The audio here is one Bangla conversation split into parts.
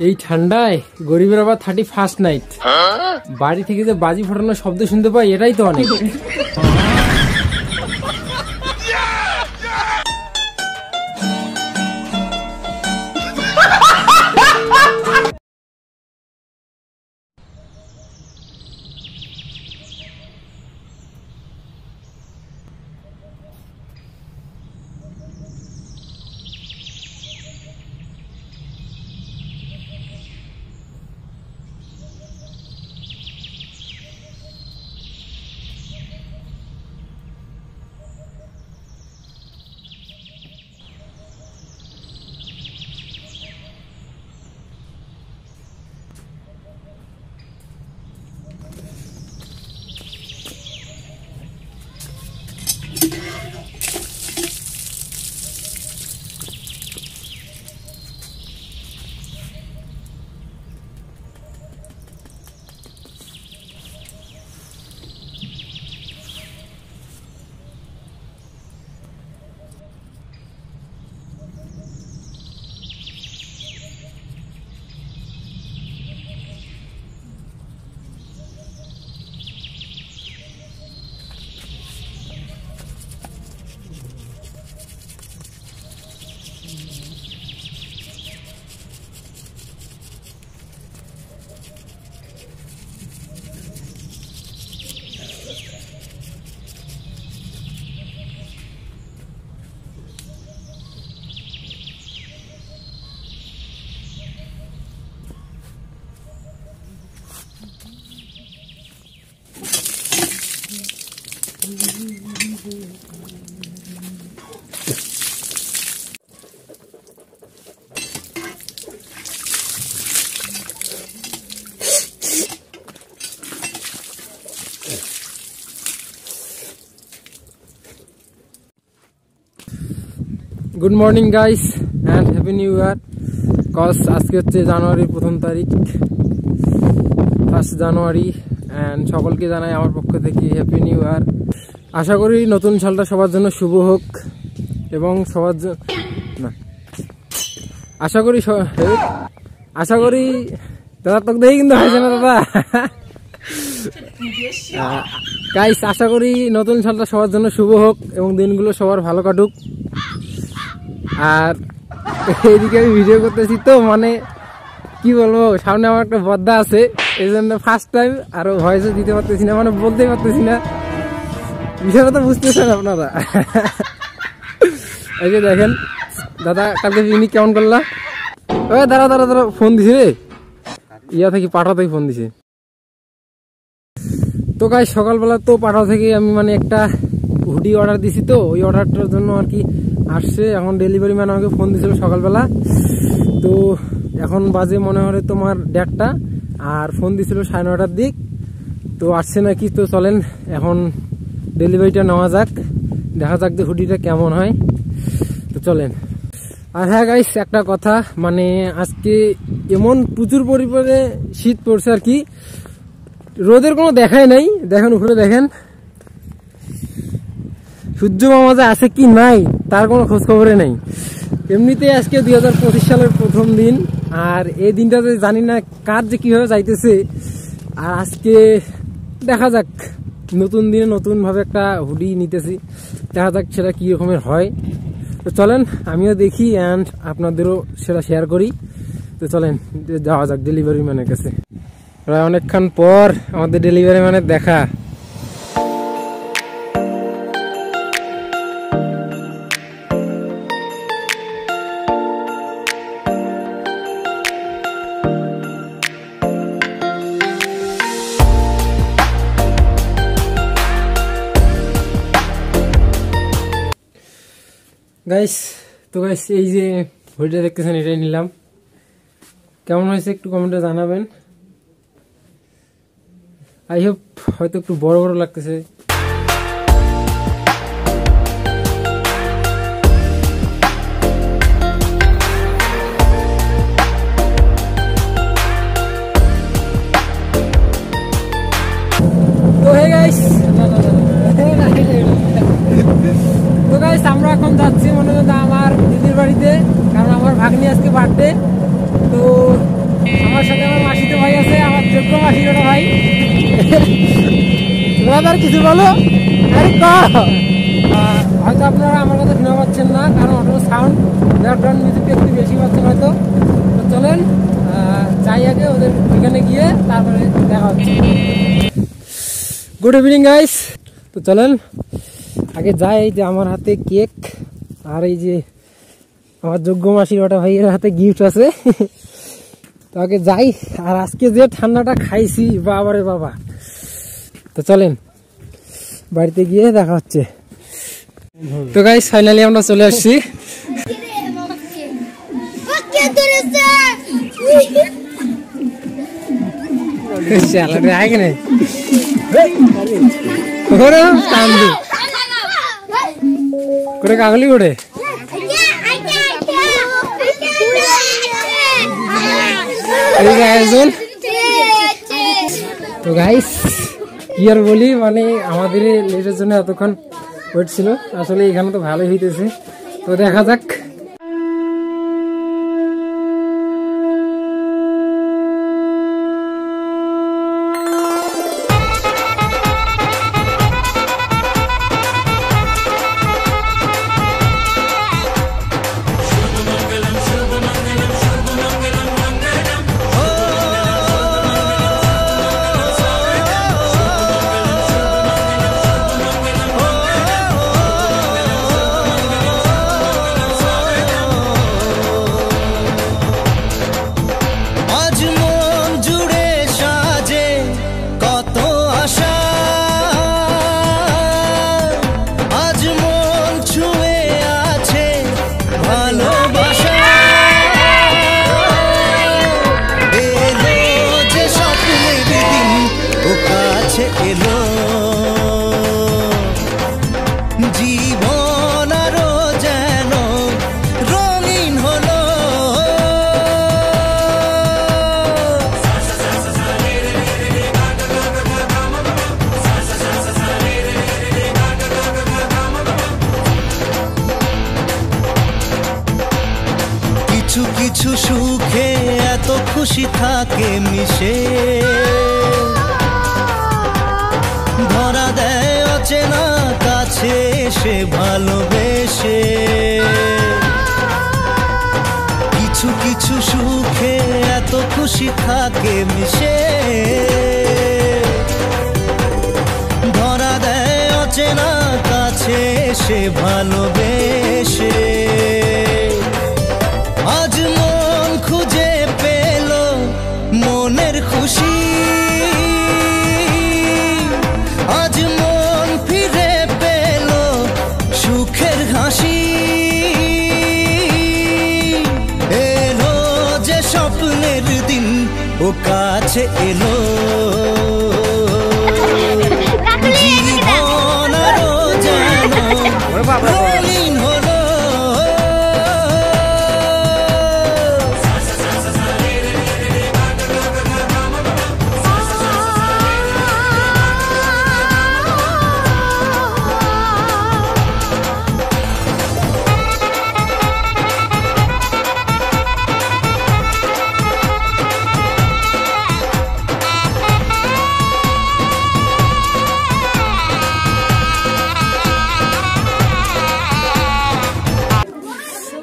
এই ঠান্ডায় গরিবের আবার 31st নাইট, বাড়ি থেকে যে বাজি ফাটানোর শব্দ শুনতে পাই এটাই তো অনেক। Good morning guys and happy new year. Cause আজকে হচ্ছে জানুয়ারির 1ম তারিখ, 1 জানুয়ারি, অ্যান্ড সকলকে জানাই আমার পক্ষ থেকে হ্যাপি নিউ ইয়ার। আশা করি নতুন সালটা সবার জন্য শুভ হোক এবং সবার না আশা করি দাদা তোকে দেখি কিন্তু হয়েছে না দাদা। গাইস আশা করি নতুন সালটা সবার জন্য শুভ হোক এবং দিনগুলো সবার ভালো কাটুক। আর এইদিকে আমি ভিডিও করতেছি তো মানে কি বলবো, সামনে আমার একটা বদ্দা আছে, এই জন্য ফার্স্ট টাইম আরো ভয়েসও দিতে পারতেছি না, মানে বলতেই পারতেছি না। বিষয়টা তো বুঝতেছেন আপনারা। এই যে দেখেন দাদা কালকে পিকনিক কেমন করলা? ওই দাঁড়া ফোন দিছে রে, ইয়া থেকে পাঠা থেকে ফোন দিছে। তো গাইস সকালবেলা তো পাঠা থেকে আমি মানে একটা হুডি অর্ডার দিছি, তো ওই অর্ডারটার জন্য আর কি আসছে। এখন ডেলিভারি ম্যান আমাকে ফোন দিয়েছিল সকালবেলা, তো এখন বাজে মনে হয় তোমার 1:30 আর ফোন দিয়েছিল 9:30টার দিক, তো আসছে নাকি। তো চলেন এখন ডেলিভারিটা নেওয়া যাক, দেখা যাক যে হুডিটা কেমন হয়। তো চলেন। আর হ্যাঁ গাইস একটা কথা, মানে আজকে এমন প্রচুর পরিমাণে শীত পড়ছে আর কি, রোদের কোনো দেখাই নাই। দেখেন উপরে দেখেন সূর্য মামাজে আছে কি নাই তার কোনো খোঁজ খবরে নেই। এমনিতে আজকে 2025 সালের 1ম দিন, আর এই দিনটাতে জানি না কার যে কিভাবে যাইতেছে। আর আজকে দেখা যাক, নতুন দিনে নতুন ভাবে একটা হুডি নিতেছি, দেখা যাক সেটা কি রকমের হয়। তো চলেন আমিও দেখি অ্যান্ড আপনাদেরও সেটা শেয়ার করি। তো চলেন যাওয়া যাক ডেলিভারি ম্যানের কাছে। প্রায় অনেকক্ষণ পর আমাদের ডেলিভারি ম্যানের দেখা। গাইস এই যে হুডিটা দেখতেছেন এটাই নিলাম, কেমন হয়েছে একটু কমেন্টে জানাবেন। আই হোপ হয়তো একটু বড় বড় লাগতেছে। তো হে গাইস আমরা এখন যাচ্ছি মনে হয় আমার দিদির বাড়িতে, কারণ আমার ভাগ্নি আজকে বার্থডে। তো আমার সাথে আমার মাসিতো ভাই আছে, আমার যোগ্য মাসির ওটা ভাই। ব্রাদার কিছু বলো। হয়তো আপনারা আমার কথা শুনে পাচ্ছেন না, কারণ অটো সাউন্ড ব্যাকগ্রাউন্ড মিউজিকটা একটু বেশি পাচ্ছেন হয়তো। তো চলেন যাই আগে ওদের ওইখানে গিয়ে তারপরে দেখা হচ্ছে। Good evening guys. তো চলেন আগে যাই। এই যে আমার হাতে কেক, আর এই যে আমার যোগ্য মাসির ওটা ভাইয়ের হাতে গিফট আছে। তো আগে যাই। আর আজকে যে ঠান্ডাটা খাইছি বাবারে বাবা। তো চলেন বাড়িতে গিয়ে দেখা হচ্ছে। তো গাইস ফাইনালি আমরা চলে আসছি। করে কাগলি ওঠে। তো গাইস কি আর বলি, মানে আমাদের লেটের জন্য এতক্ষণ ওয়েট ছিল। আসলে এখানে তো ভালোই হইতেছে, তো দেখা যাক। জীবন আরো যেন রঙিন হলো। কিছু কিছু সুখে এত খুশি থাকে মিশে, ধরা দেয় অচেনা কাছে এসে ভালোবেসে। কিছু কিছু সুখে এত খুশি থাকে মিশে, ধরা দেয় অচেনা কাছে এসে ভালোবেসে। আজ মন খুঁজে পেল মনের খুশি, আজ মন ফিরে পেল সুখের হাসি। এলো যে স্বপ্নের দিন ও কাছে এলো, জীবন আরো যেন রঙিন হলো।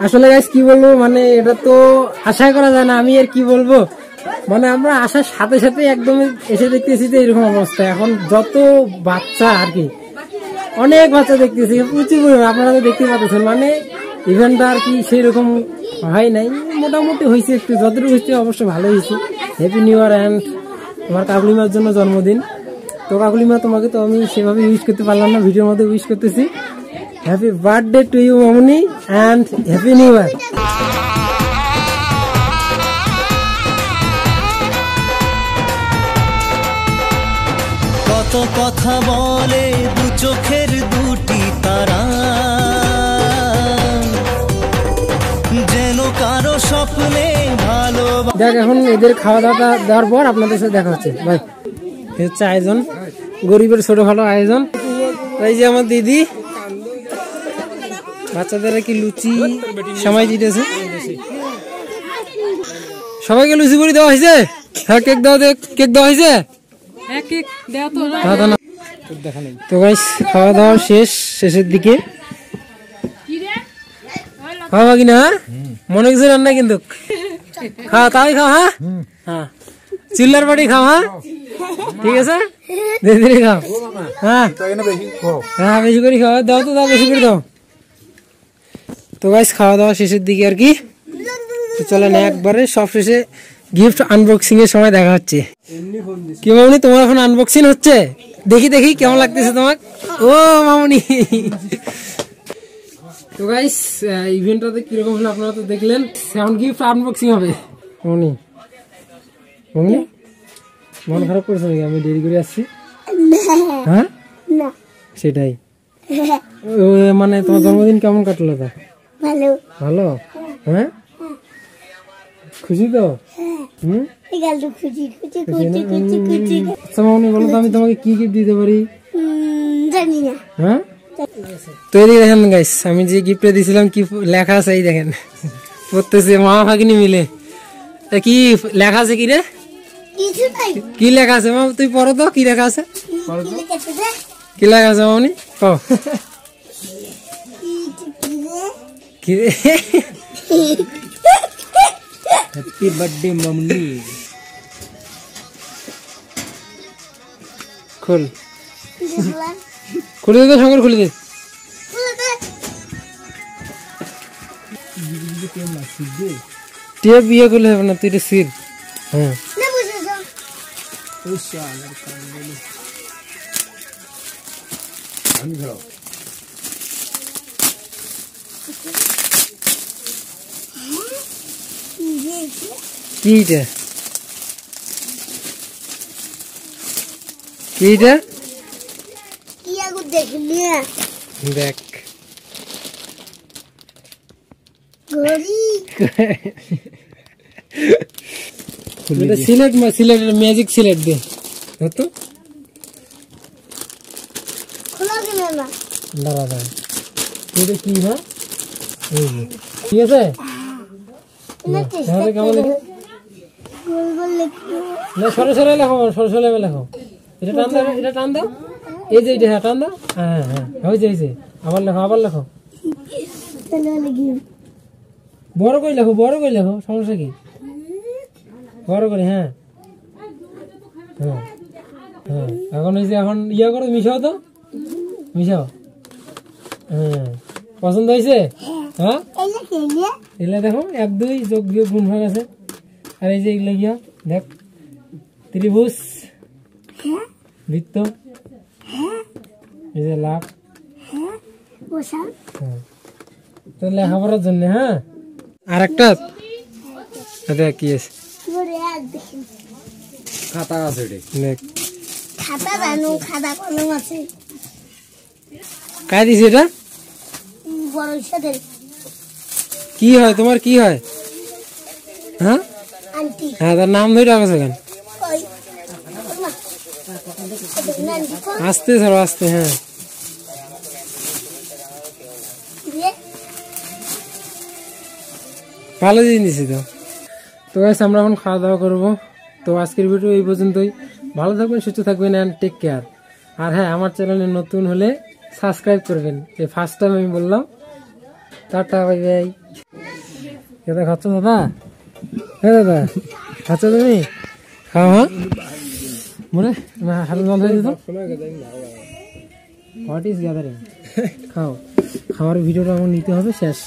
আসলে গাইস কি বলবো, মানে এটা তো আশা করা যায় না। আমি আর কি বলবো, মানে আমরা আসার সাথে সাথে একদম এসে দেখতেছি যে এরকম অবস্থা। এখন যত বাচ্চা আর কি, অনেক বাচ্চা দেখতেছি প্রচুর পরিমাণ, আপনারা তো দেখতে পাচ্ছেন। মানে ইভেন্টটা আর কি সেই রকম হয় নাই, মোটামুটি হয়েছে একটু, যতটুকু হয়েছে অবশ্য ভালো হয়েছে। হ্যাপি নিউ ইয়ার অ্যান্ড তোমার কাকুলিমার জন্য জন্মদিন। তো কাকুলিমা তোমাকে তো আমি সেভাবে উইশ করতে পারলাম না, ভিডিওর মধ্যে উইশ করতেছি। Happy birthday to you Mamuni and happy new ইয়ার। কত কথা বলে দু চোখের দুটি তারা, যেন কারো স্বপ্নে ভালো। দেখ এখন এদের খাওয়া দাওয়া দেওয়ার পর আপনাদের সাথে দেখা হচ্ছে। ভাই হচ্ছে আয়োজন, গরিবের ছোটখাটো আয়োজন। এই যে আমার দিদি বাচ্চাদের কি লুচি সময় দিতেছে। সবাইকে লুচি পুরি দেওয়া হয়েছে? হ্যাঁ কেক দেওয়া হয়েছে? তো গাইস খাওয়া দাওয়া শেষের দিকে খাওয়া কিনা মনে কিছু রান্না কিন্তু খাওয়া তাই খাও। হ্যাঁ হ্যাঁ চিল্লার বাড়ি খাও। হ্যাঁ ঠিক আছে ধীরে ধীরে খাও। হ্যাঁ হ্যাঁ বেশি করে খাওয়া দাও তো দাও বেশি করে দাও। তো গাইস খাওয়া দাওয়া শেষের দিকে আর কি। তো চলেন একবারে সব শেষে গিফট আনবক্সিং এর সময় দেখা হচ্ছে। কি মামনি তোমার এখন আনবক্সিং হচ্ছে? দেখি দেখি কেমন লাগতেছে তোমার। ও মামনি তো গাইস ইভেন্টটাতে কিরকম হলো আপনারা তো দেখলেন। এখন গিফট আনবক্সিং হবে। মামনি মামনি মন খারাপ করেছে নাকি আমি দেরি করে আসছি? হ্যাঁ সেটাই। মানে তোমার জন্মদিন কেমন কাটলো? তা ভালো ভালো। হ্যাঁ খুশি তো? আচ্ছা মামনি বলো তো আমি তোমাকে কি গিফট দিতে পারি? হ্যাঁ তো এদিকে দেখেন গাইস আমি যে গিফটটা দিয়েছিলাম কি লেখা আছে এই দেখেন পড়তেছে মামা ভাগিনী মিলে। কি লেখা আছে কি রে? কি লেখা আছে মামা তুই পড়ো তো কি লেখা আছে? কি লেখা আছে মামনি? কি রে? হ্যাপি বার্থডে মামনি। খুল খুলে দে তো শঙ্কর খুলে দে। টেপ ইয়ে করলে হবে না তুই সির। হ্যাঁ কিটা কিটা দেখ সিলেট ম্যাজিক সিলেট দে তো দাঁড়া এটা কি? হ্যাঁ ঠিক আছে সরে সরে লেখো সরে সরে লেখো। এটা টান দাও এটা টান দাও এই যে এটা টান দাও। হ্যাঁ হ্যাঁ হয়েছে আবার লেখো আবার লেখো বড় করে লেখো সমস্যা কি? বড় করে। হ্যাঁ হ্যাঁ হ্যাঁ এখন হয়েছে এখন ইয়া করো মিশাও তো মিশাও। হ্যাঁ পছন্দ হয়েছে? হ্যাঁ এগুলা দেখো 1 2 যোগ বিয়োগ গুণ ভাগ আছে। আর এই যে এগুলা গিয়া দেখ ত্রিভুজ বৃত্ত এই যে লাভ তো লেখাপড়ার জন্য। হ্যাঁ আর একটা দেখ কি আছে খাতা আছে দেখ খাতা জানো খাতা কলম আছে। কাই দিছে এটা? কি হয় তোমার কি হয়? হ্যাঁ হ্যাঁ তার নাম ধরে রাখছে কেন? আস্তে ধরো আস্তে। হ্যাঁ ভালো জিনিস তো। তো গাইস আমরা এখন খাওয়া দাওয়া করবো। তো আজকের ভিডিও এই পর্যন্তই। ভালো থাকবেন সুস্থ থাকবেন এন্ড টেক কেয়ার। আর হ্যাঁ আমার চ্যানেলে নতুন হলে সাবস্ক্রাইব করবেন। এই ফার্স্ট টাইম আমি বললাম। Tata bye bye. দাদা খাচ্ছ দাদা? হ্যাঁ দাদা খাচ্ছ তুমি? খাও। হ্যাঁ মনে হাতে জল হয়ে যেত। What is gathering? খাও খাওয়ার ভিডিওটা আমার নিতে হবে শেষ।